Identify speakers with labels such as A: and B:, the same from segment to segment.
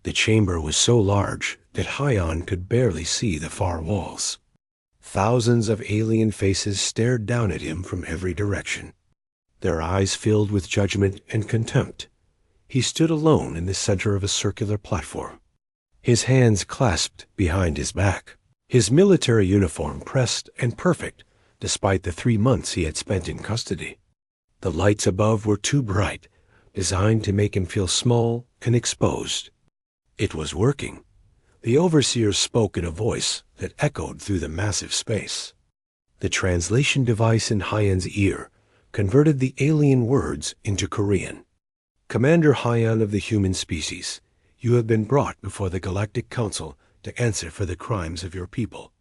A: The chamber was so large that Hyan could barely see the far walls. Thousands of alien faces stared down at him from every direction, their eyes filled with judgment and contempt. He stood alone in the center of a circular platform, his hands clasped behind his back, his military uniform pressed and perfect despite the 3 months he had spent in custody. The lights above were too bright, designed to make him feel small and exposed. It was working. The overseer spoke in a voice that echoed through the massive space. The translation device in Hyan's ear converted the alien words into Korean. Commander Hyan of the human species, you have been brought before the Galactic Council to answer for the crimes of your people.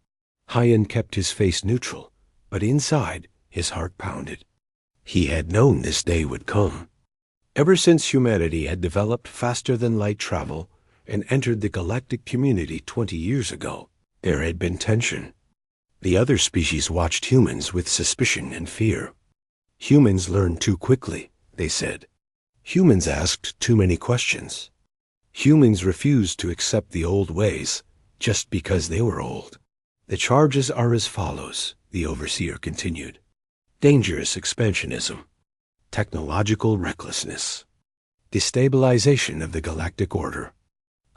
A: Hyan kept his face neutral, but inside his heart pounded. He had known this day would come. Ever since humanity had developed faster than light travel and entered the galactic community 20 years ago, there had been tension. The other species watched humans with suspicion and fear. Humans learned too quickly, they said. Humans asked too many questions. Humans refused to accept the old ways just because they were old. The charges are as follows, the overseer continued. Dangerous expansionism, technological recklessness, destabilization of the galactic order.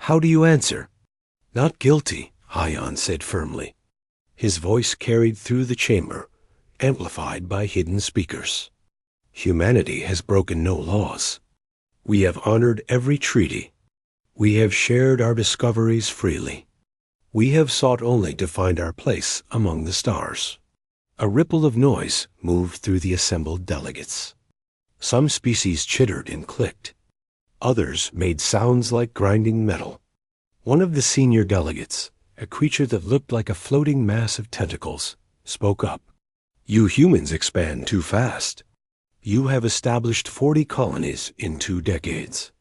A: How do you answer? Not guilty, Hyan said firmly. His voice carried through the chamber, amplified by hidden speakers. Humanity has broken no laws. We have honored every treaty. We have shared our discoveries freely. We have sought only to find our place among the stars. A ripple of noise moved through the assembled delegates. Some species chittered and clicked. Others made sounds like grinding metal. One of the senior delegates, a creature that looked like a floating mass of tentacles, spoke up. You humans expand too fast. You have established 40 colonies in 2 decades.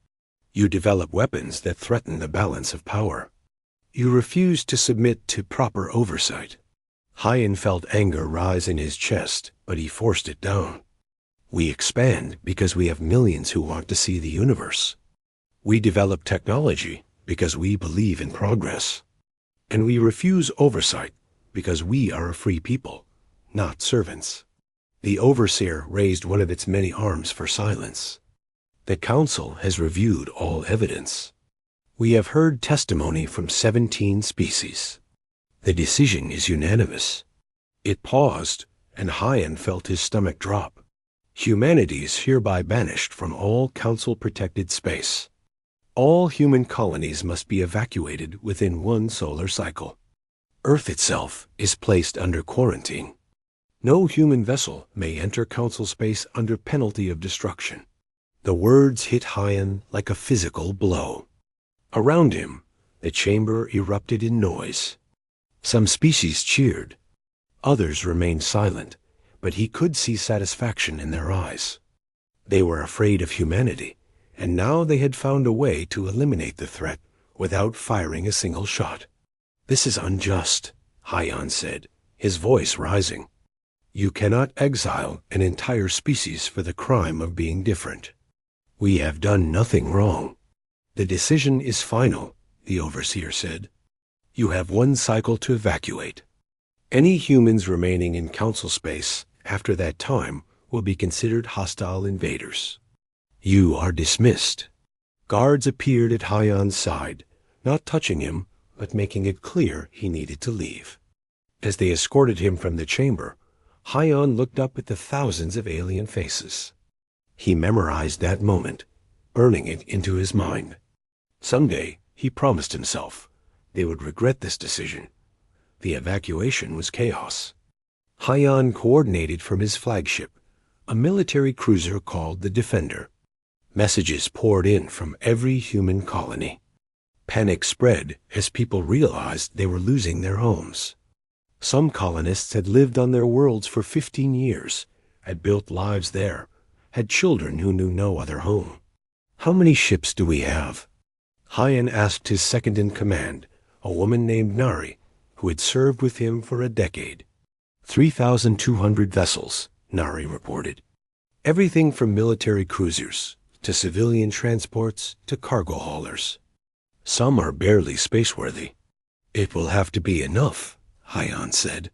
A: You develop weapons that threaten the balance of power. You refuse to submit to proper oversight. Hyan felt anger rise in his chest, but he forced it down. We expand because we have millions who want to see the universe. We develop technology because we believe in progress. And we refuse oversight because we are a free people, not servants. The overseer raised one of its many arms for silence. The council has reviewed all evidence. We have heard testimony from 17 species. The decision is unanimous. It paused, and Hyan felt his stomach drop. Humanity is hereby banished from all council-protected space. All human colonies must be evacuated within 1 solar cycle. Earth itself is placed under quarantine. No human vessel may enter council space under penalty of destruction. The words hit Hyan like a physical blow. Around him, the chamber erupted in noise. Some species cheered. Others remained silent, but he could see satisfaction in their eyes. They were afraid of humanity, and now they had found a way to eliminate the threat without firing a single shot. This is unjust, Hyan said, his voice rising. You cannot exile an entire species for the crime of being different. We have done nothing wrong. The decision is final, the overseer said. You have 1 cycle to evacuate. Any humans remaining in council space after that time will be considered hostile invaders. You are dismissed. Guards appeared at Hyan's side, not touching him, but making it clear he needed to leave. As they escorted him from the chamber, Hyan looked up at the thousands of alien faces. He memorized that moment, burning it into his mind. Someday, he promised himself, they would regret this decision. The evacuation was chaos. Hyan coordinated from his flagship, a military cruiser called the Defender. Messages poured in from every human colony. Panic spread as people realized they were losing their homes. Some colonists had lived on their worlds for 15 years, had built lives there, had children who knew no other home. How many ships do we have? Hyan asked his second-in-command, a woman named Nari, who had served with him for a decade. 3,200 vessels, Nari reported. Everything from military cruisers to civilian transports to cargo haulers. Some are barely spaceworthy. It will have to be enough, Hyan said.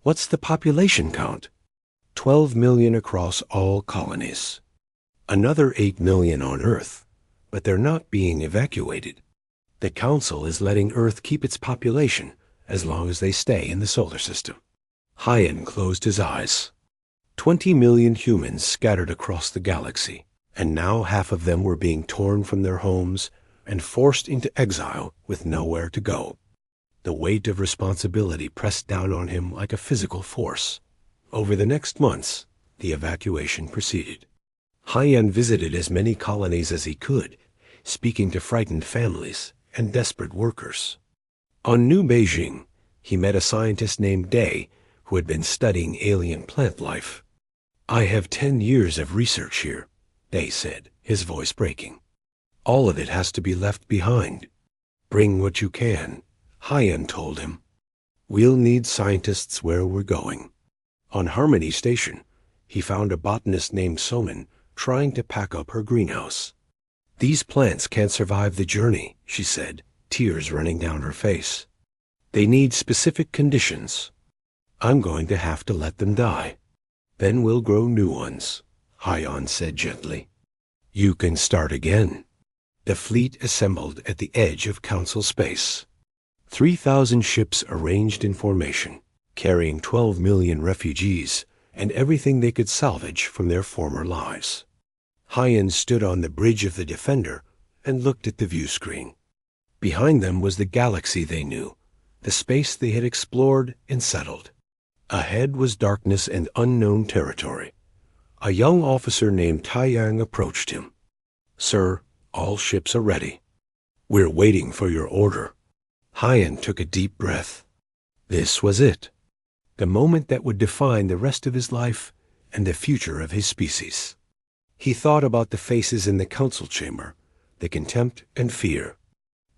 A: What's the population count? 12 million across all colonies. Another 8 million on Earth, but they're not being evacuated. The Council is letting Earth keep its population as long as they stay in the solar system. Hyan closed his eyes. 20 million humans scattered across the galaxy, and now half of them were being torn from their homes and forced into exile with nowhere to go. The weight of responsibility pressed down on him like a physical force. Over the next months, the evacuation proceeded. Hyan visited as many colonies as he could, speaking to frightened families and desperate workers. On New Beijing, he met a scientist named Day who had been studying alien plant life. I have 10 years of research here, Day said, his voice breaking. All of it has to be left behind. Bring what you can, Hyan told him. We'll need scientists where we're going. On Harmony Station, he found a botanist named Somin trying to pack up her greenhouse. These plants can't survive the journey, she said, tears running down her face. They need specific conditions. I'm going to have to let them die. Then we'll grow new ones, Hyan said gently. You can start again. The fleet assembled at the edge of Council space. 3,000 ships arranged in formation, carrying 12 million refugees and everything they could salvage from their former lives. Hyan stood on the bridge of the Defender and looked at the view screen. Behind them was the galaxy they knew, the space they had explored and settled. Ahead was darkness and unknown territory. A young officer named Taiyang approached him. Sir, all ships are ready. We're waiting for your order. Hyan took a deep breath. This was it. The moment that would define the rest of his life and the future of his species. He thought about the faces in the council chamber, the contempt and fear.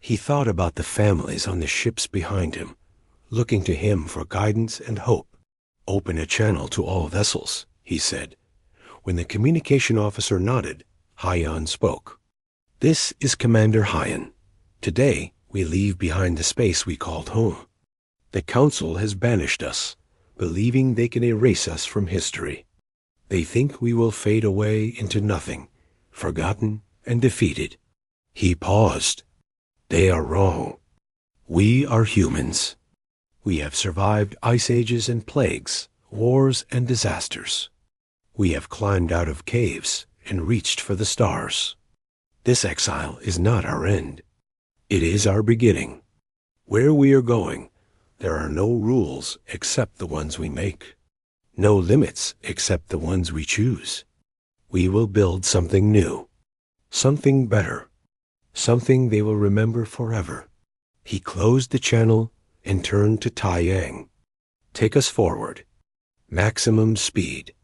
A: He thought about the families on the ships behind him, looking to him for guidance and hope. Open a channel to all vessels, he said. When the communication officer nodded, Hyan spoke. This is Commander Hyan. Today, we leave behind the space we called home. The Council has banished us, believing they can erase us from history. They think we will fade away into nothing, forgotten and defeated. He paused. They are wrong. We are humans. We have survived ice ages and plagues, wars and disasters. We have climbed out of caves and reached for the stars. This exile is not our end. It is our beginning. Where we are going, there are no rules except the ones we make. No limits except the ones we choose. We will build something new, something better, something they will remember forever. He closed the channel and turned to Taiyang. Take us forward. Maximum speed.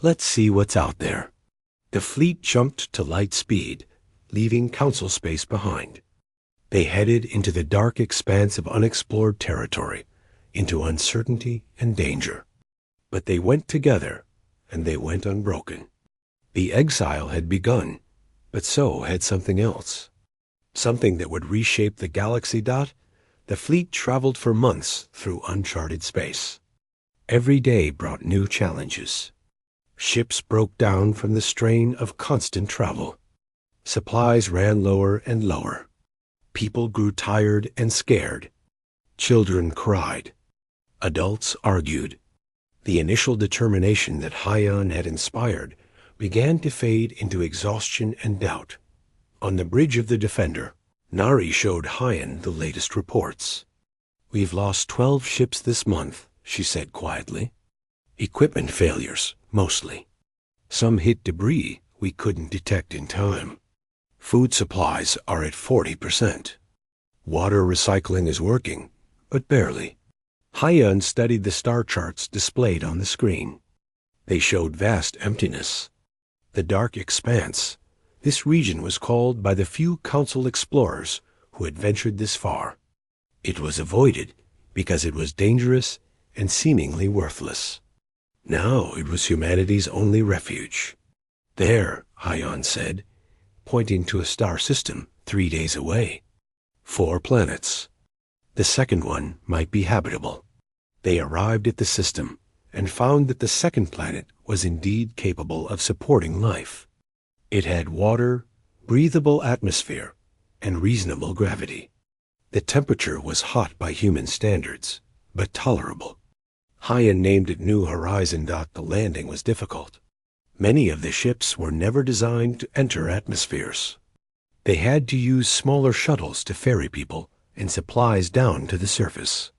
A: Let's see what's out there. The fleet jumped to light speed, leaving council space behind. They headed into the dark expanse of unexplored territory, into uncertainty and danger. But they went together, and they went unbroken. The exile had begun, but so had something else. Something that would reshape the galaxy. The fleet traveled for months through uncharted space. Every day brought new challenges. Ships broke down from the strain of constant travel. Supplies ran lower and lower. People grew tired and scared. Children cried. Adults argued. The initial determination that Hyan had inspired began to fade into exhaustion and doubt. On the bridge of the Defender, Nari showed Hyan the latest reports. We've lost 12 ships this month, she said quietly. Equipment failures, mostly. Some hit debris we couldn't detect in time. Food supplies are at 40%. Water recycling is working, but barely. Hyan studied the star charts displayed on the screen. They showed vast emptiness. The dark expanse. This region was called by the few council explorers who had ventured this far. It was avoided because it was dangerous and seemingly worthless. Now it was humanity's only refuge. There, Hyan said, pointing to a star system 3 days away. 4 planets. The second one might be habitable. They arrived at the system and found that the second planet was indeed capable of supporting life. It had water, breathable atmosphere, and reasonable gravity. The temperature was hot by human standards, but tolerable. Hyan named it New Horizon. The landing was difficult. Many of the ships were never designed to enter atmospheres. They had to use smaller shuttles to ferry people and supplies down to the surface.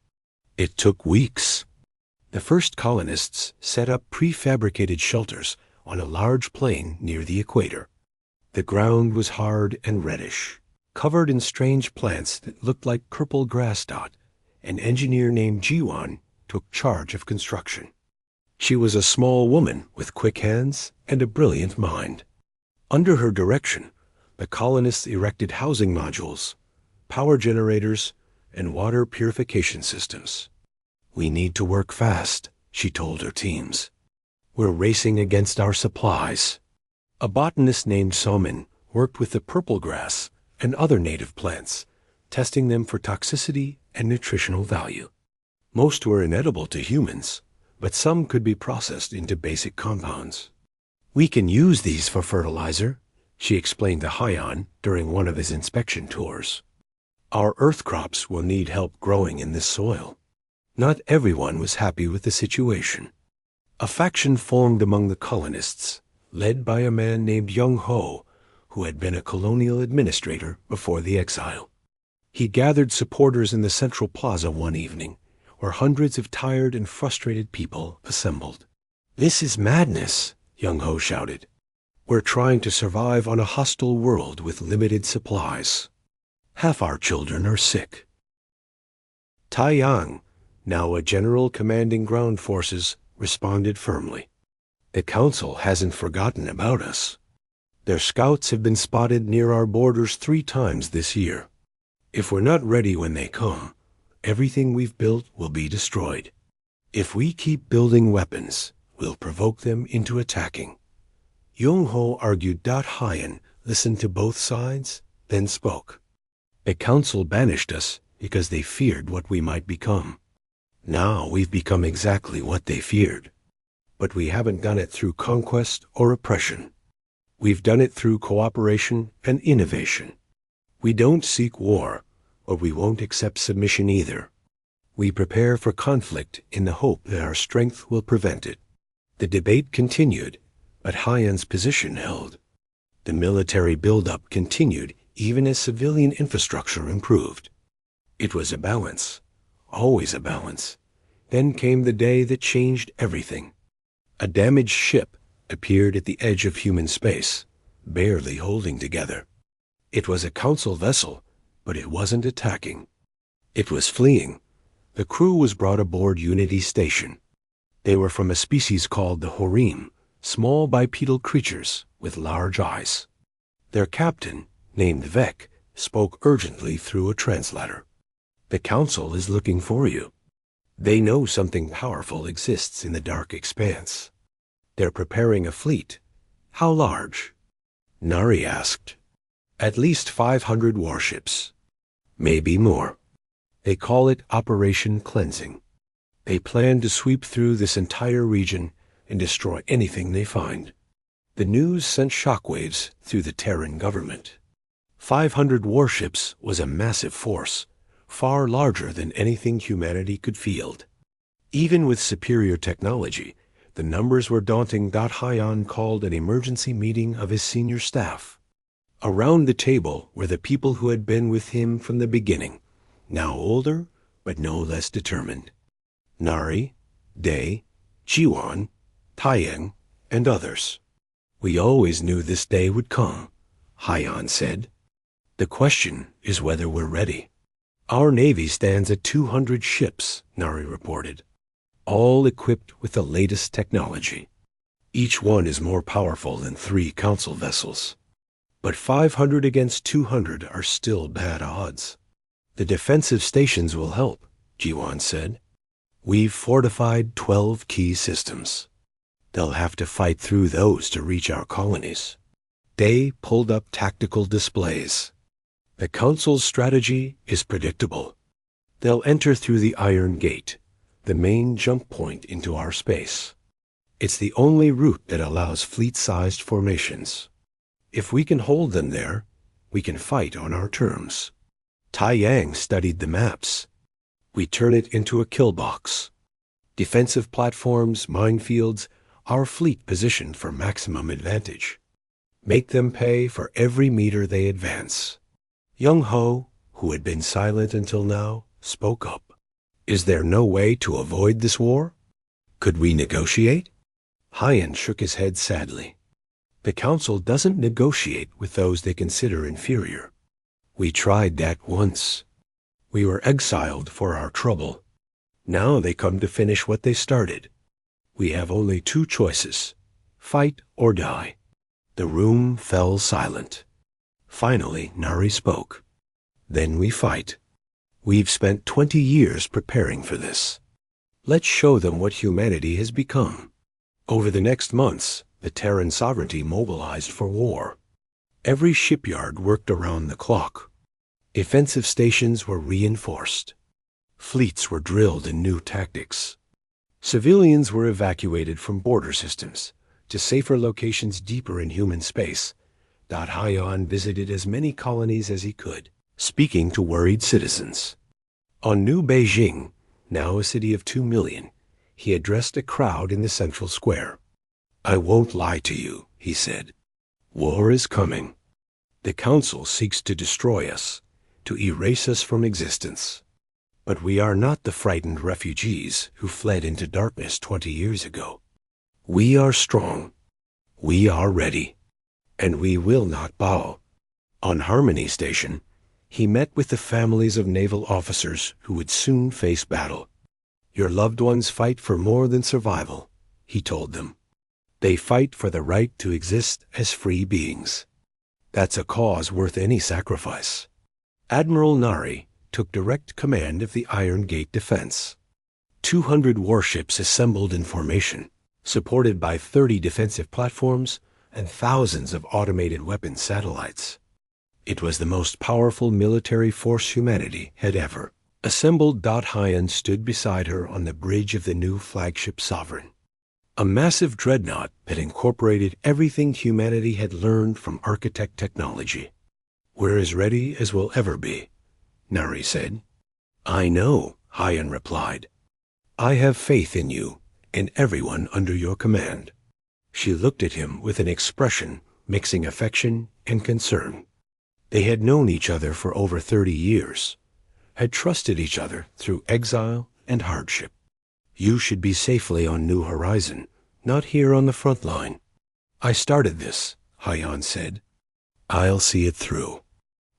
A: It took weeks. The first colonists set up prefabricated shelters on a large plain near the equator. The ground was hard and reddish, covered in strange plants that looked like purple grass. An engineer named Jiwan took charge of construction. She was a small woman with quick hands and a brilliant mind. Under her direction, the colonists erected housing modules, power generators, and water purification systems. "We need to work fast," she told her teams. "We're racing against our supplies." A botanist named Somin worked with the purple grass and other native plants, testing them for toxicity and nutritional value. Most were inedible to humans, but some could be processed into basic compounds. "We can use these for fertilizer," she explained to Hyan during one of his inspection tours. "Our earth crops will need help growing in this soil." Not everyone was happy with the situation. A faction formed among the colonists, led by a man named Young Ho, who had been a colonial administrator before the exile. He gathered supporters in the central plaza one evening, where hundreds of tired and frustrated people assembled. "This is madness," Young Ho shouted. "We're trying to survive on a hostile world with limited supplies. Half our children are sick." Tai Yang, now a general commanding ground forces, responded firmly. "The Council hasn't forgotten about us. Their scouts have been spotted near our borders 3 times this year. If we're not ready when they come, everything we've built will be destroyed. If we keep building weapons, we'll provoke them into attacking." Yong-ho argued. Hyan listened to both sides, then spoke. "The Council banished us because they feared what we might become. Now we've become exactly what they feared. But we haven't done it through conquest or oppression. We've done it through cooperation and innovation. We don't seek war, or we won't accept submission either. We prepare for conflict in the hope that our strength will prevent it." The debate continued, but Hyan's position held. The military buildup continued even as civilian infrastructure improved. It was a balance, always a balance. Then came the day that changed everything. A damaged ship appeared at the edge of human space, barely holding together. It was a council vessel, but it wasn't attacking. It was fleeing. The crew was brought aboard Unity Station. They were from a species called the Horim, small bipedal creatures with large eyes. Their captain, named Vec, spoke urgently through a translator. "The Council is looking for you. They know something powerful exists in the dark expanse. They're preparing a fleet." "How large?" Nari asked. "At least 500 warships. Maybe more. They call it Operation Cleansing. They plan to sweep through this entire region and destroy anything they find." The news sent shockwaves through the Terran government. 500 warships was a massive force, far larger than anything humanity could field. Even with superior technology, the numbers were daunting. Hyan called an emergency meeting of his senior staff. Around the table were the people who had been with him from the beginning, now older but no less determined. Nari, Day, Jiwan, Taiyang, and others. "We always knew this day would come," Hyan said. "The question is whether we're ready." "Our Navy stands at 200 ships," Nari reported, "all equipped with the latest technology. Each one is more powerful than 3 council vessels. But 500 against 200 are still bad odds." "The defensive stations will help," Jiwan said. "We've fortified 12 key systems. They'll have to fight through those to reach our colonies." Day pulled up tactical displays. The Council's strategy is predictable. They'll enter through the Iron Gate, the main jump point into our space. It's the only route that allows fleet-sized formations. If we can hold them there, we can fight on our terms. Tai Yang studied the maps. We turn it into a kill box. Defensive platforms, minefields, our fleet positioned for maximum advantage. Make them pay for every meter they advance. Young Ho, who had been silent until now, spoke up. Is there no way to avoid this war? Could we negotiate? Hyan shook his head sadly. The Council doesn't negotiate with those they consider inferior. We tried that once. We were exiled for our trouble. Now they come to finish what they started. We have only two choices, fight or die. The room fell silent. Finally, Nari spoke. Then we fight. We've spent 20 years preparing for this. Let's show them what humanity has become. Over the next months, the Terran sovereignty mobilized for war. Every shipyard worked around the clock. Defensive stations were reinforced. Fleets were drilled in new tactics. Civilians were evacuated from border systems to safer locations deeper in human space. Hyan visited as many colonies as he could, speaking to worried citizens. On New Beijing, now a city of 2 million, he addressed a crowd in the central square. I won't lie to you, he said. War is coming. The Council seeks to destroy us, to erase us from existence. But we are not the frightened refugees who fled into darkness 20 years ago. We are strong. We are ready. And we will not bow. On Harmony Station, he met with the families of naval officers who would soon face battle. Your loved ones fight for more than survival, he told them. They fight for the right to exist as free beings. That's a cause worth any sacrifice. Admiral Nari took direct command of the Iron Gate defense. 200 warships assembled in formation, supported by 30 defensive platforms and thousands of automated weapon satellites. It was the most powerful military force humanity had ever assembled. Hyan stood beside her on the bridge of the new flagship Sovereign, a massive dreadnought that incorporated everything humanity had learned from architect technology. We're as ready as we'll ever be, Nari said. I know, Hyan replied. I have faith in you and everyone under your command. She looked at him with an expression mixing affection and concern. They had known each other for over 30 years, had trusted each other through exile and hardship. You should be safely on New Horizon, not here on the front line. I started this, Hyan said. I'll see it through.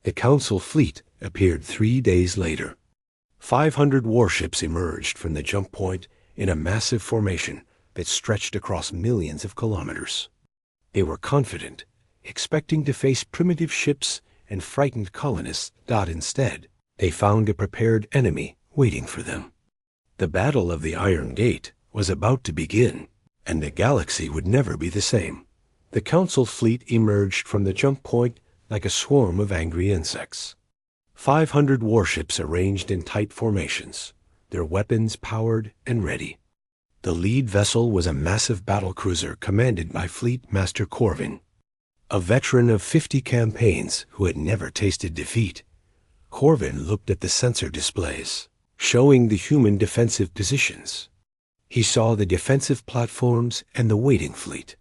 A: The Council fleet appeared 3 days later. 500 warships emerged from the jump point in a massive formation that stretched across millions of kilometers. They were confident, expecting to face primitive ships and frightened colonists. Instead, they found a prepared enemy waiting for them. The Battle of the Iron Gate was about to begin, and the galaxy would never be the same. The Council fleet emerged from the jump point like a swarm of angry insects. 500 warships arranged in tight formations, their weapons powered and ready. The lead vessel was a massive battlecruiser commanded by Fleet Master Corvin, a veteran of 50 campaigns who had never tasted defeat. Corvin looked at the sensor displays, showing the human defensive positions. He saw the defensive platforms and the waiting fleet.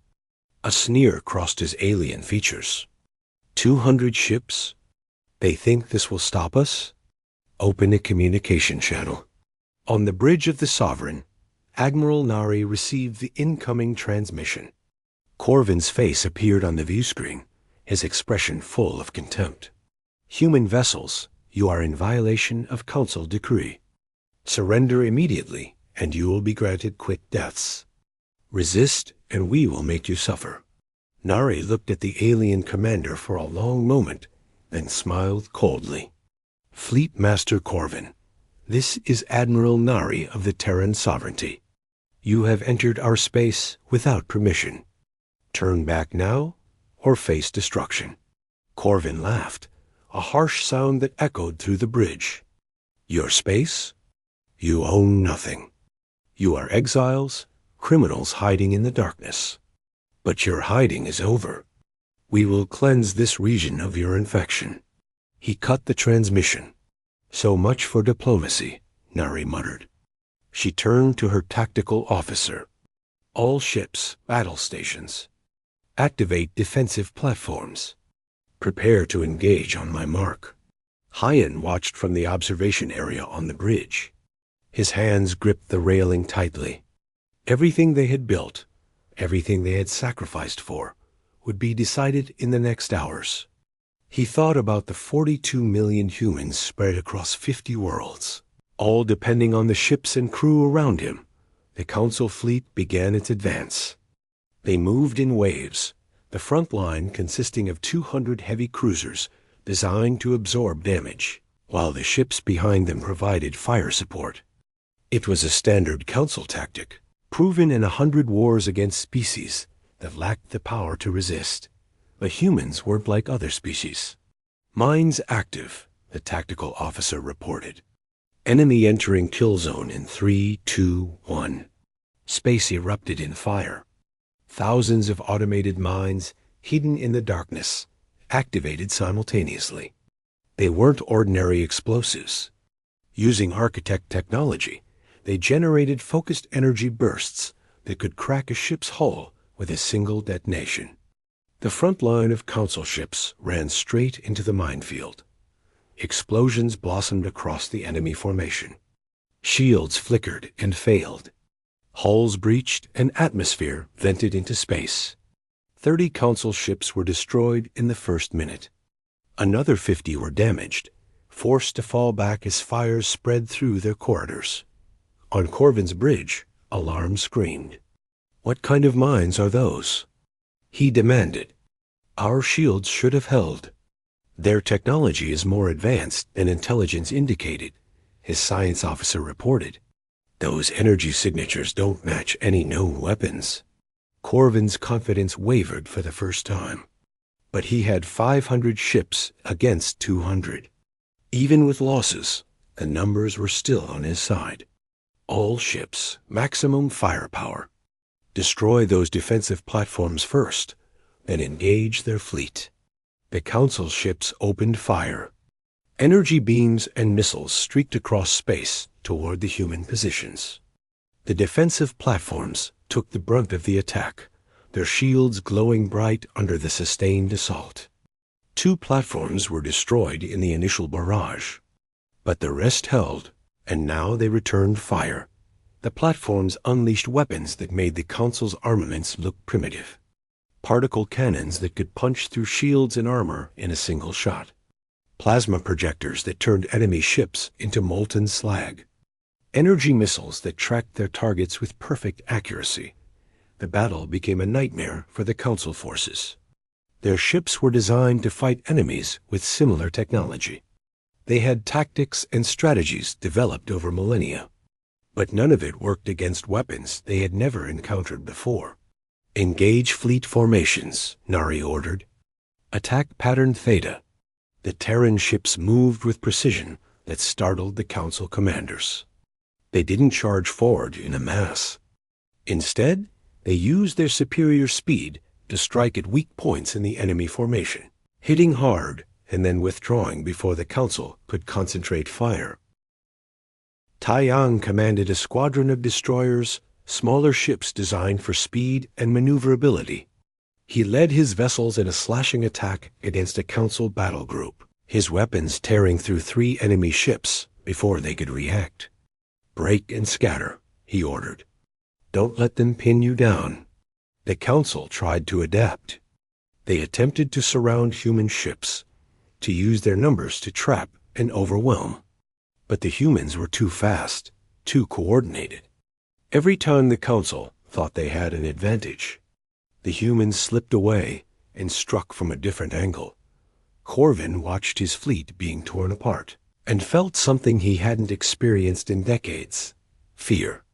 A: A sneer crossed his alien features. 200 ships? They think this will stop us? Open a communication channel. On the bridge of the Sovereign, Admiral Nari received the incoming transmission. Corvin's face appeared on the view screen, his expression full of contempt. Human vessels, you are in violation of Council decree. Surrender immediately, and you will be granted quick deaths. Resist, and we will make you suffer. Nari looked at the alien commander for a long moment, then smiled coldly. Fleet Master Corvin, this is Admiral Nari of the Terran Sovereignty. You have entered our space without permission. Turn back now, or face destruction. Corvin laughed, a harsh sound that echoed through the bridge. Your space? You own nothing. You are exiles, criminals hiding in the darkness. But your hiding is over. We will cleanse this region of your infection. He cut the transmission. So much for diplomacy, Nari muttered. She turned to her tactical officer. All ships, battle stations. Activate defensive platforms. Prepare to engage on my mark. Hyan watched from the observation area on the bridge. His hands gripped the railing tightly. Everything they had built, everything they had sacrificed for, would be decided in the next hours. He thought about the 42 million humans spread across 50 worlds, all depending on the ships and crew around him. The Council fleet began its advance. They moved in waves, the front line consisting of 200 heavy cruisers designed to absorb damage, while the ships behind them provided fire support. It was a standard Council tactic, proven in 100 wars against species that lacked the power to resist. The humans weren't like other species. Mines active, the tactical officer reported. Enemy entering kill zone in 3, 2, 1. Space erupted in fire. Thousands of automated mines, hidden in the darkness, activated simultaneously. They weren't ordinary explosives. Using architect technology, they generated focused energy bursts that could crack a ship's hull with a single detonation. The front line of Council ships ran straight into the minefield. Explosions blossomed across the enemy formation. Shields flickered and failed. Hulls breached and atmosphere vented into space. 30 Council ships were destroyed in the first minute. Another 50 were damaged, forced to fall back as fires spread through their corridors. On Corvin's bridge, alarm screamed. What kind of mines are those? He demanded. Our shields should have held. Their technology is more advanced than intelligence indicated, his science officer reported. Those energy signatures don't match any known weapons. Corvin's confidence wavered for the first time. But he had 500 ships against 200. Even with losses, the numbers were still on his side. All ships, maximum firepower. Destroy those defensive platforms first, then engage their fleet. The Council ships opened fire. Energy beams and missiles streaked across space toward the human positions. The defensive platforms took the brunt of the attack, their shields glowing bright under the sustained assault. 2 platforms were destroyed in the initial barrage, but the rest held, and now they returned fire. The platforms unleashed weapons that made the Council's armaments look primitive. Particle cannons that could punch through shields and armor in a single shot. Plasma projectors that turned enemy ships into molten slag. Energy missiles that tracked their targets with perfect accuracy. The battle became a nightmare for the Council forces. Their ships were designed to fight enemies with similar technology. They had tactics and strategies developed over millennia. But none of it worked against weapons they had never encountered before. Engage fleet formations, Nari ordered. Attack pattern Theta. The Terran ships moved with precision that startled the Council commanders. They didn't charge forward in a mass. Instead, they used their superior speed to strike at weak points in the enemy formation, hitting hard and then withdrawing before the Council could concentrate fire. Taiyang commanded a squadron of destroyers, smaller ships designed for speed and maneuverability. He led his vessels in a slashing attack against a Council battle group, his weapons tearing through 3 enemy ships before they could react. Break and scatter, he ordered. Don't let them pin you down. The Council tried to adapt. They attempted to surround human ships, to use their numbers to trap and overwhelm. But the humans were too fast, too coordinated. Every time the Council thought they had an advantage, the humans slipped away and struck from a different angle. Corvin watched his fleet being torn apart and felt something he hadn't experienced in decades: fear.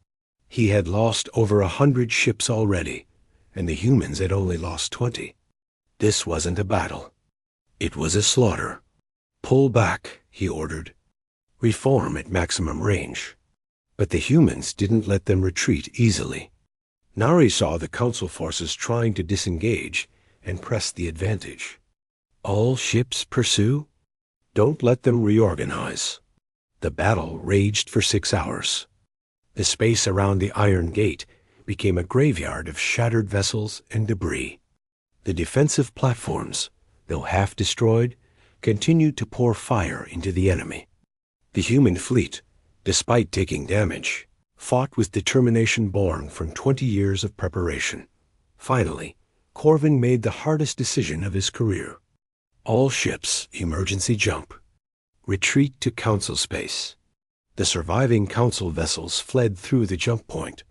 A: He had lost over 100 ships already, and the humans had only lost 20. This wasn't a battle. It was a slaughter. "Pull back," he ordered. "Reform at maximum range." But the humans didn't let them retreat easily. Nari saw the Council forces trying to disengage and pressed the advantage. "All ships pursue? Don't let them reorganize." The battle raged for 6 hours. The space around the Iron Gate became a graveyard of shattered vessels and debris. The defensive platforms, though half destroyed, continued to pour fire into the enemy. The human fleet, despite taking damage, fought with determination born from 20 years of preparation. Finally, Corvin made the hardest decision of his career. "All ships, emergency jump. Retreat to Council space." The surviving Council vessels fled through the jump point,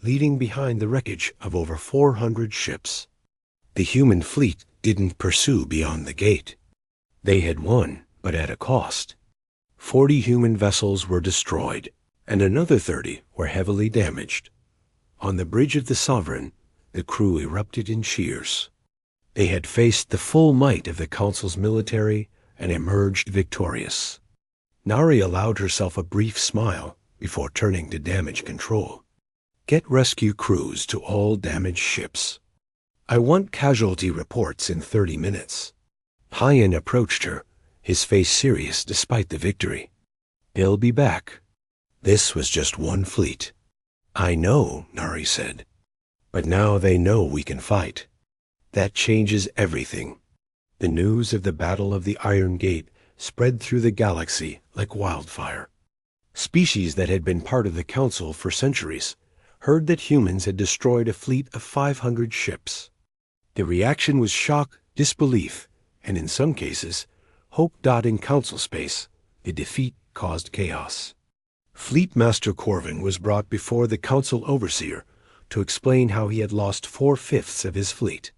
A: leaving behind the wreckage of over 400 ships. The human fleet didn't pursue beyond the gate. They had won, but at a cost. 40 human vessels were destroyed, and another 30 were heavily damaged. On the bridge of the Sovereign, the crew erupted in cheers. They had faced the full might of the Council's military and emerged victorious. Nari allowed herself a brief smile before turning to damage control. "Get rescue crews to all damaged ships. I want casualty reports in 30 minutes. Hyan approached her, his face serious despite the victory. "They'll be back." This was just one fleet. "I know," Nari said. "But now they know we can fight. That changes everything." The news of the Battle of the Iron Gate spread through the galaxy like wildfire. Species that had been part of the Council for centuries heard that humans had destroyed a fleet of 500 ships. The reaction was shock, disbelief, and in some cases, hope dotting Council space. The defeat caused chaos. Fleet Master Corvin was brought before the Council Overseer to explain how he had lost 4/5 of his fleet.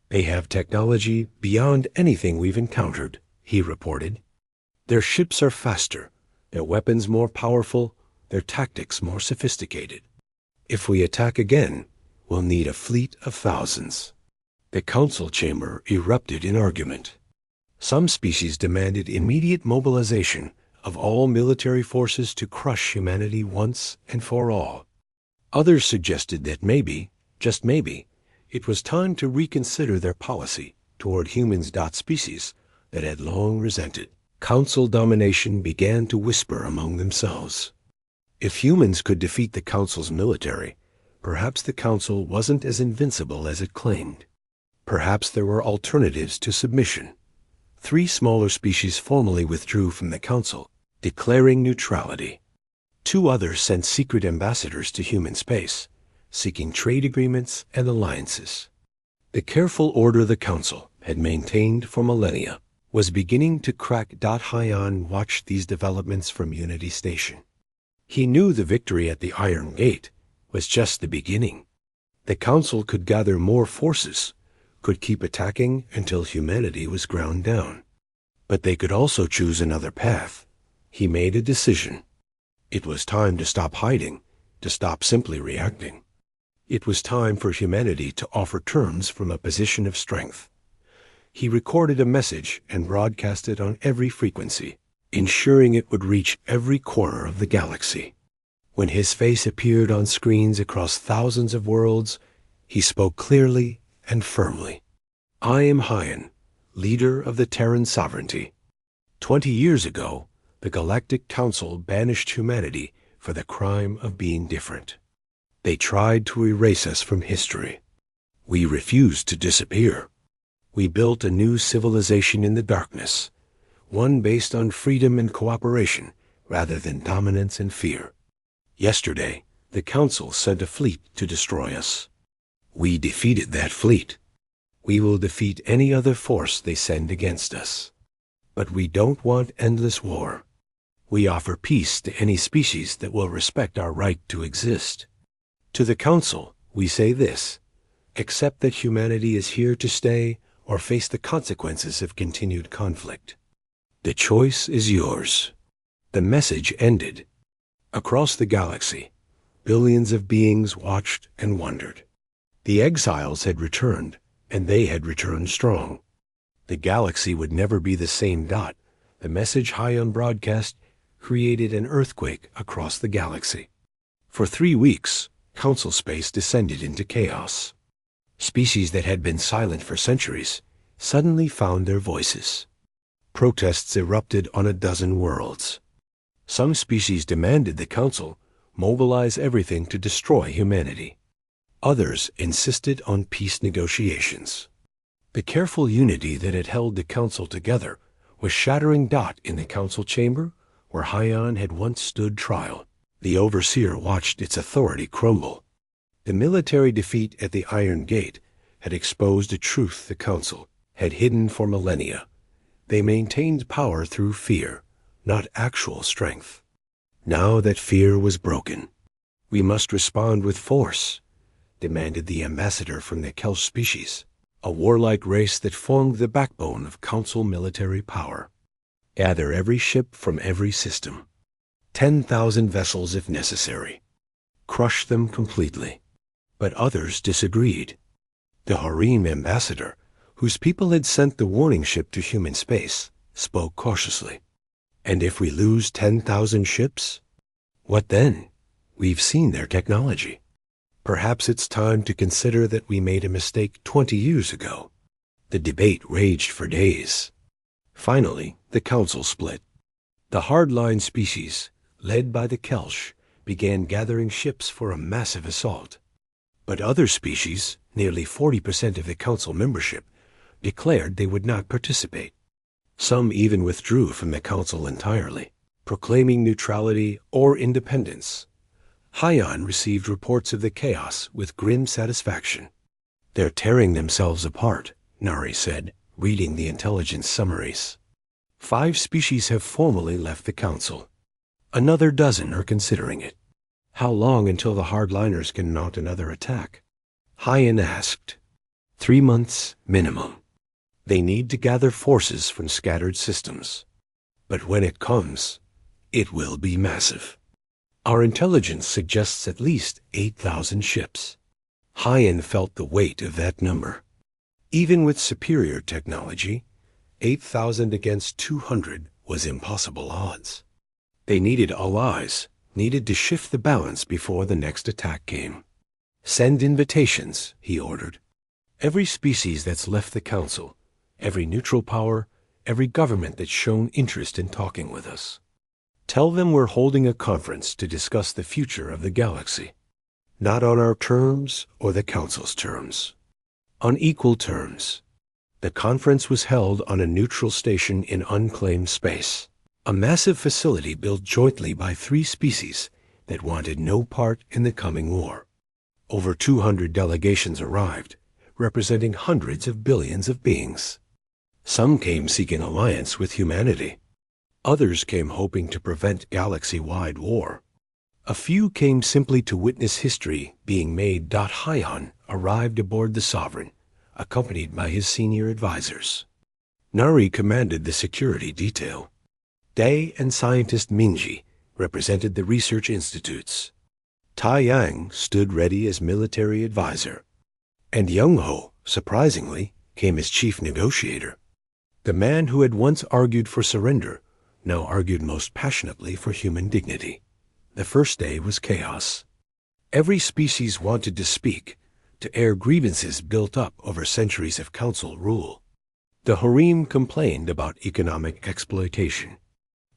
A: "They have technology beyond anything we've encountered," he reported. "Their ships are faster, their weapons more powerful, their tactics more sophisticated. If we attack again, we'll need a fleet of thousands." The Council chamber erupted in argument. Some species demanded immediate mobilization of all military forces to crush humanity once and for all. Others suggested that maybe, just maybe, it was time to reconsider their policy toward humans. Species that had long resented Council domination began to whisper among themselves. If humans could defeat the Council's military, perhaps the Council wasn't as invincible as it claimed. Perhaps there were alternatives to submission. 3 smaller species formally withdrew from the Council, declaring neutrality. 2 others sent secret ambassadors to human space, seeking trade agreements and alliances. The careful order the Council had maintained for millennia was beginning to crack. Hyan watched these developments from Unity Station. He knew the victory at the Iron Gate was just the beginning. The Council could gather more forces, could keep attacking until humanity was ground down. But they could also choose another path. He made a decision. It was time to stop hiding, to stop simply reacting. It was time for humanity to offer terms from a position of strength. He recorded a message and broadcast it on every frequency, ensuring it would reach every corner of the galaxy. When his face appeared on screens across thousands of worlds, he spoke clearly and firmly. "I am Hyan, leader of the Terran sovereignty. 20 years ago, the Galactic Council banished humanity for the crime of being different. They tried to erase us from history. We refused to disappear. We built a new civilization in the darkness, one based on freedom and cooperation rather than dominance and fear. Yesterday, the Council sent a fleet to destroy us. We defeated that fleet. We will defeat any other force they send against us. But we don't want endless war. We offer peace to any species that will respect our right to exist. To the Council, we say this: accept that humanity is here to stay or face the consequences of continued conflict. The choice is yours." The message ended. Across the galaxy, billions of beings watched and wondered. The exiles had returned, and they had returned strong. The galaxy would never be the same. The message Hyon broadcast created an earthquake across the galaxy. For 3 weeks, Council space descended into chaos. Species that had been silent for centuries suddenly found their voices. Protests erupted on a dozen worlds. Some species demanded the Council mobilize everything to destroy humanity. Others insisted on peace negotiations. The careful unity that had held the Council together was shattering dot in the Council chamber where Hyon had once stood trial. The Overseer watched its authority crumble. The military defeat at the Iron Gate had exposed a truth the Council had hidden for millennia. They maintained power through fear, not actual strength. Now that fear was broken, we must respond with force, demanded the ambassador from the Kelsh species, a warlike race that formed the backbone of Council military power. Gather every ship from every system, 10,000 vessels if necessary. Crush them completely. But others disagreed. The Harem ambassador, whose people had sent the warning ship to human space, spoke cautiously. And if we lose 10,000 ships? What then? We've seen their technology. Perhaps it's time to consider that we made a mistake 20 years ago. The debate raged for days. Finally, the Council split. The hardline species, led by the Kelsh, began gathering ships for a massive assault. But other species, nearly 40% of the Council membership, declared they would not participate. Some even withdrew from the Council entirely, proclaiming neutrality or independence. Hyon received reports of the chaos with grim satisfaction. They're tearing themselves apart, Nari said, reading the intelligence summaries. 5 species have formally left the Council. Another dozen are considering it. How long until the hardliners can mount another attack? Hyon asked. 3 months minimum. They need to gather forces from scattered systems. But when it comes, it will be massive. Our intelligence suggests at least 8,000 ships. Hyon felt the weight of that number. Even with superior technology, 8,000 against 200 was impossible odds. They needed allies, needed to shift the balance before the next attack came. Send invitations, he ordered. Every species that's left the Council, every neutral power, every government that's shown interest in talking with us. Tell them we're holding a conference to discuss the future of the galaxy. Not on our terms or the Council's terms. On equal terms. The conference was held on a neutral station in unclaimed space, a massive facility built jointly by 3 species that wanted no part in the coming war. Over 200 delegations arrived, representing hundreds of billions of beings. Some came seeking alliance with humanity. Others came hoping to prevent galaxy-wide war. A few came simply to witness history being made. Hyon arrived aboard the Sovereign, accompanied by his senior advisors. Nari commanded the security detail. Day and scientist Minji represented the research institutes. Tai Yang stood ready as military advisor. And Young-ho, surprisingly, came as chief negotiator. The man who had once argued for surrender now argued most passionately for human dignity. The first day was chaos. Every species wanted to speak, to air grievances built up over centuries of Council rule. The Harem complained about economic exploitation.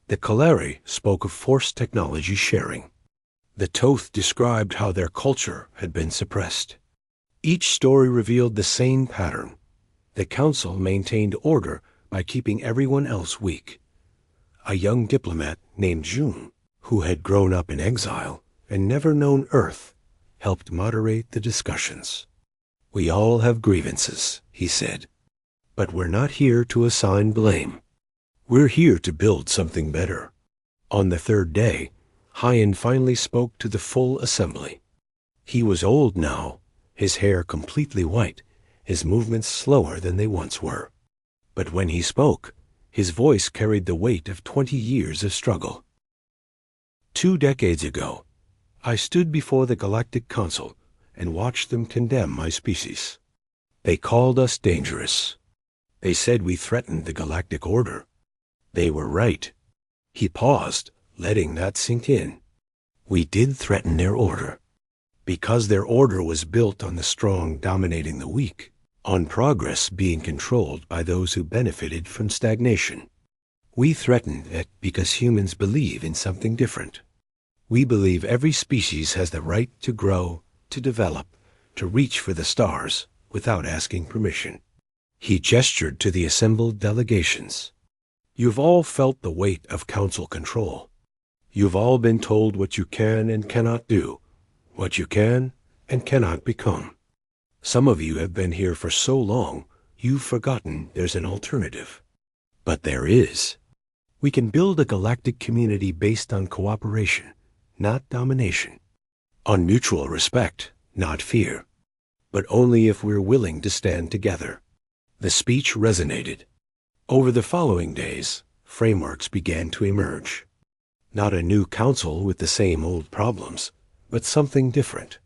A: The Kaleri spoke of forced technology sharing. The Toth described how their culture had been suppressed. Each story revealed the same pattern. The Council maintained order by keeping everyone else weak. A young diplomat named Jun, who had grown up in exile and never known Earth, helped moderate the discussions. We all have grievances, he said, but we're not here to assign blame. We're here to build something better. On the 3rd day, Hyon finally spoke to the full assembly. He was old now, his hair completely white, his movements slower than they once were. But when he spoke, his voice carried the weight of 20 years of struggle. 2 decades ago, I stood before the Galactic Council and watched them condemn my species. They called us dangerous. They said we threatened the galactic order. They were right. He paused, letting that sink in. We did threaten their order, because their order was built on the strong dominating the weak, on progress being controlled by those who benefited from stagnation. We threatened it because humans believe in something different. We believe every species has the right to grow, to develop, to reach for the stars without asking permission. He gestured to the assembled delegations. You've all felt the weight of council control. You've all been told what you can and cannot do, what you can and cannot become. Some of you have been here for so long, you've forgotten there's an alternative. But there is. We can build a galactic community based on cooperation, not domination. On mutual respect, not fear. But only if we're willing to stand together. The speech resonated. Over the following days, frameworks began to emerge. Not a new council with the same old problems, but something different.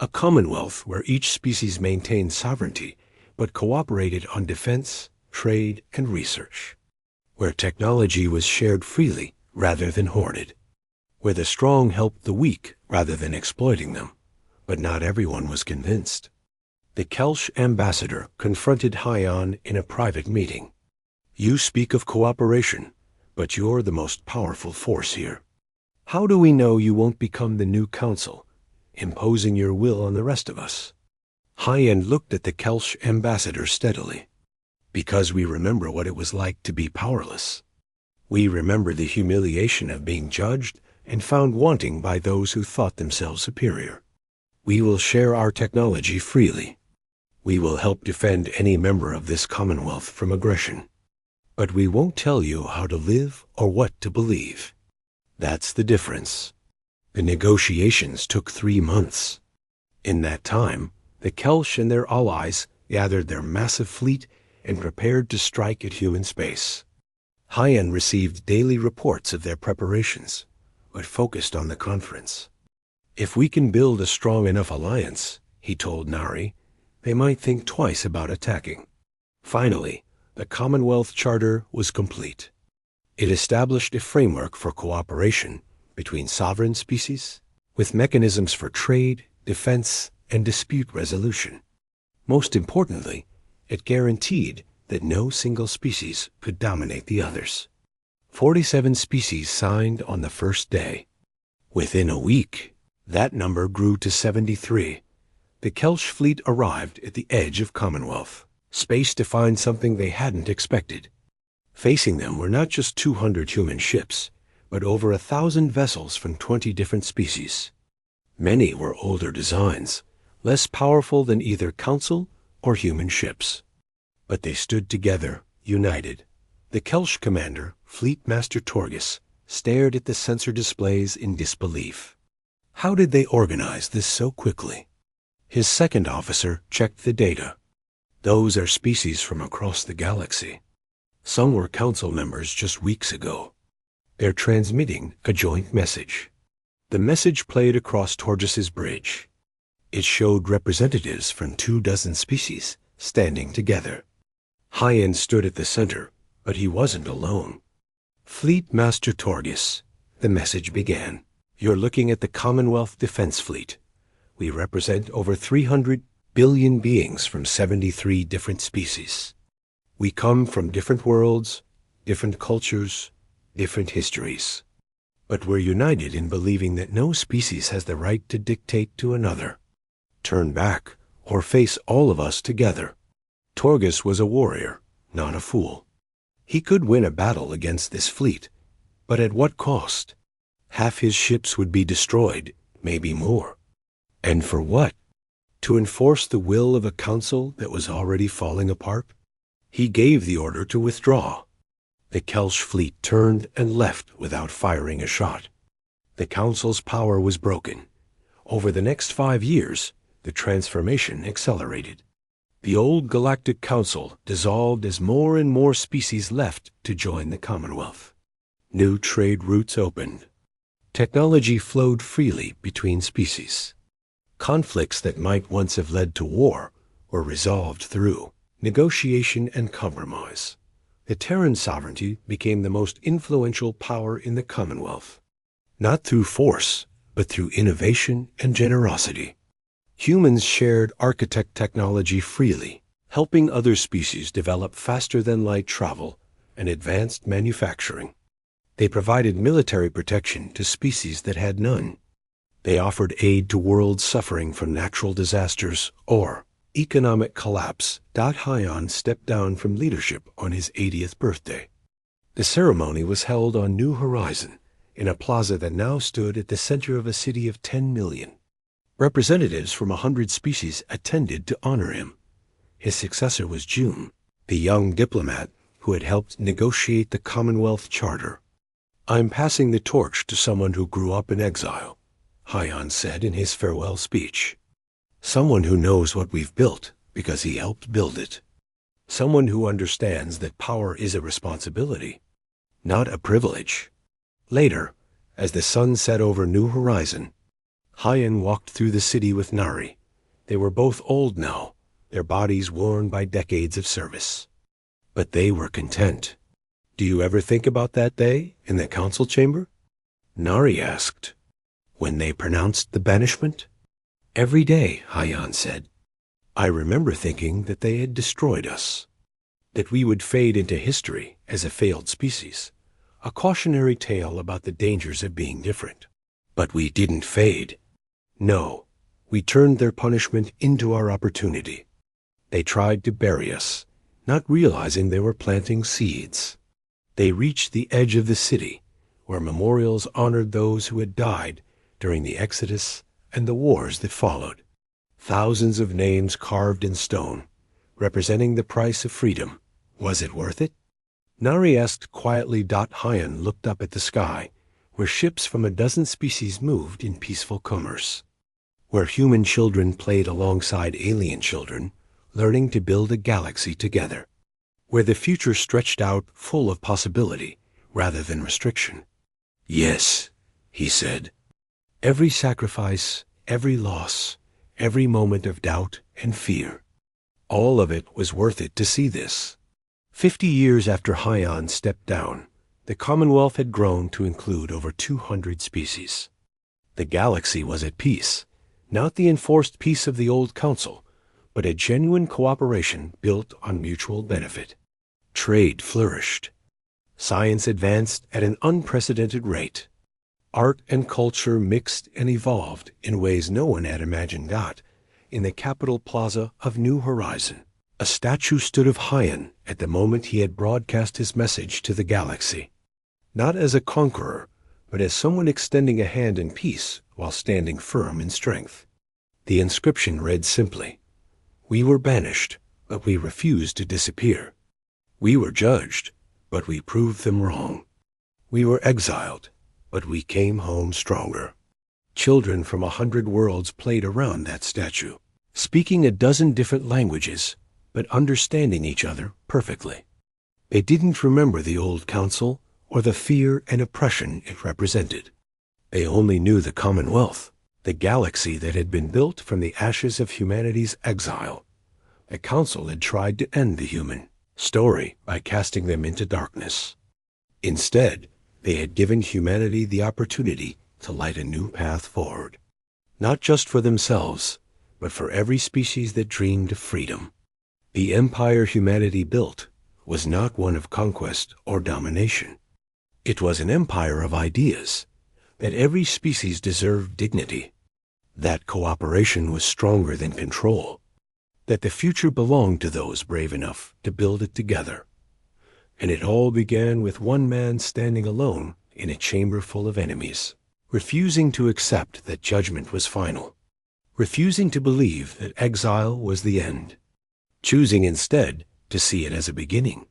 A: A commonwealth where each species maintained sovereignty, but cooperated on defense, trade, and research. Where technology was shared freely rather than hoarded. Where the strong helped the weak rather than exploiting them. But not everyone was convinced. The Kelsh ambassador confronted Hyon in a private meeting. You speak of cooperation, but you're the most powerful force here. How do we know you won't become the new council, imposing your will on the rest of us? Hyon looked at the Kelsh ambassador steadily. Because we remember what it was like to be powerless. We remember the humiliation of being judged and found wanting by those who thought themselves superior. We will share our technology freely. We will help defend any member of this commonwealth from aggression. But we won't tell you how to live or what to believe. That's the difference. The negotiations took 3 months. In that time, the Kelsh and their allies gathered their massive fleet and prepared to strike at human space. Hyon received daily reports of their preparations, but focused on the conference. If we can build a strong enough alliance, he told Nari, they might think twice about attacking. Finally, the Commonwealth Charter was complete. It established a framework for cooperation between sovereign species, with mechanisms for trade, defense, and dispute resolution. Most importantly, it guaranteed that no single species could dominate the others. 47 species signed on the first day. Within a week, that number grew to 73. The Kelsh fleet arrived at the edge of Commonwealth, space to find something they hadn't expected. Facing them were not just 200 human ships, but over 1,000 vessels from 20 different species. Many were older designs, less powerful than either council or human ships. But they stood together, united. The Kelsh commander, Fleet Master Torgus, stared at the sensor displays in disbelief. How did they organize this so quickly? His second officer checked the data. Those are species from across the galaxy. Some were council members just weeks ago. They're transmitting a joint message. The message played across Torgus's bridge. It showed representatives from 24 species standing together. Hyon stood at the center, but he wasn't alone. Fleet Master Torgus, the message began. You're looking at the Commonwealth Defense Fleet. We represent over 300 billion beings from 73 different species. We come from different worlds, different cultures, different histories. But we're united in believing that no species has the right to dictate to another. Turn back, or face all of us together. Torgus was a warrior, not a fool. He could win a battle against this fleet, but at what cost? Half his ships would be destroyed, maybe more. And for what? To enforce the will of a council that was already falling apart? He gave the order to withdraw. The Kelsh fleet turned and left without firing a shot. The council's power was broken. Over the next 5 years, the transformation accelerated. The old Galactic Council dissolved as more and more species left to join the Commonwealth. New trade routes opened. Technology flowed freely between species. Conflicts that might once have led to war were resolved through negotiation and compromise. The Terran sovereignty became the most influential power in the Commonwealth, not through force, but through innovation and generosity. Humans shared architect technology freely, helping other species develop faster-than-light travel and advanced manufacturing. They provided military protection to species that had none. They offered aid to worlds suffering from natural disasters or economic collapse. Hyon stepped down from leadership on his 80th birthday. The ceremony was held on New Horizon, in a plaza that now stood at the center of a city of 10 million. Representatives from 100 species attended to honor him. His successor was June, the young diplomat who had helped negotiate the Commonwealth Charter. "I'm passing the torch to someone who grew up in exile," Hyon said in his farewell speech. "Someone who knows what we've built because he helped build it. Someone who understands that power is a responsibility, not a privilege." Later, as the sun set over New Horizon, Hyon walked through the city with Nari. They were both old now, their bodies worn by decades of service. But they were content. "Do you ever think about that day in the council chamber?" Nari asked. "When they pronounced the banishment?" "Every day," Hyon said. "I remember thinking that they had destroyed us, that we would fade into history as a failed species, a cautionary tale about the dangers of being different. But we didn't fade. No, we turned their punishment into our opportunity. They tried to bury us, not realizing they were planting seeds. They reached the edge of the city, where memorials honored those who had died during the Exodus and the wars that followed. Thousands of names carved in stone, representing the price of freedom. Was it worth it?" Nari asked quietly. Hyon looked up at the sky, where ships from a dozen species moved in peaceful commerce, where human children played alongside alien children, learning to build a galaxy together, where the future stretched out full of possibility rather than restriction. "Yes," he said. "Every sacrifice, every loss, every moment of doubt and fear, all of it was worth it to see this." 50 years after Hyon stepped down, the Commonwealth had grown to include over 200 species. The galaxy was at peace, not the enforced peace of the old council, but a genuine cooperation built on mutual benefit. Trade flourished. Science advanced at an unprecedented rate. Art and culture mixed and evolved in ways no one had imagined. In the capital plaza of New Horizon, a statue stood of Hyon at the moment he had broadcast his message to the galaxy, not as a conqueror, but as someone extending a hand in peace while standing firm in strength. The inscription read simply, "We were banished, but we refused to disappear. We were judged, but we proved them wrong. We were exiled, but we came home stronger." Children from 100 worlds played around that statue, speaking a dozen different languages, but understanding each other perfectly. They didn't remember the old council or the fear and oppression it represented. They only knew the Commonwealth, the galaxy that had been built from the ashes of humanity's exile. The council had tried to end the human story by casting them into darkness. Instead, they had given humanity the opportunity to light a new path forward, not just for themselves, but for every species that dreamed of freedom. The empire humanity built was not one of conquest or domination. It was an empire of ideas, that every species deserved dignity, that cooperation was stronger than control, that the future belonged to those brave enough to build it together. And it all began with one man standing alone in a chamber full of enemies, refusing to accept that judgment was final, refusing to believe that exile was the end, choosing instead to see it as a beginning.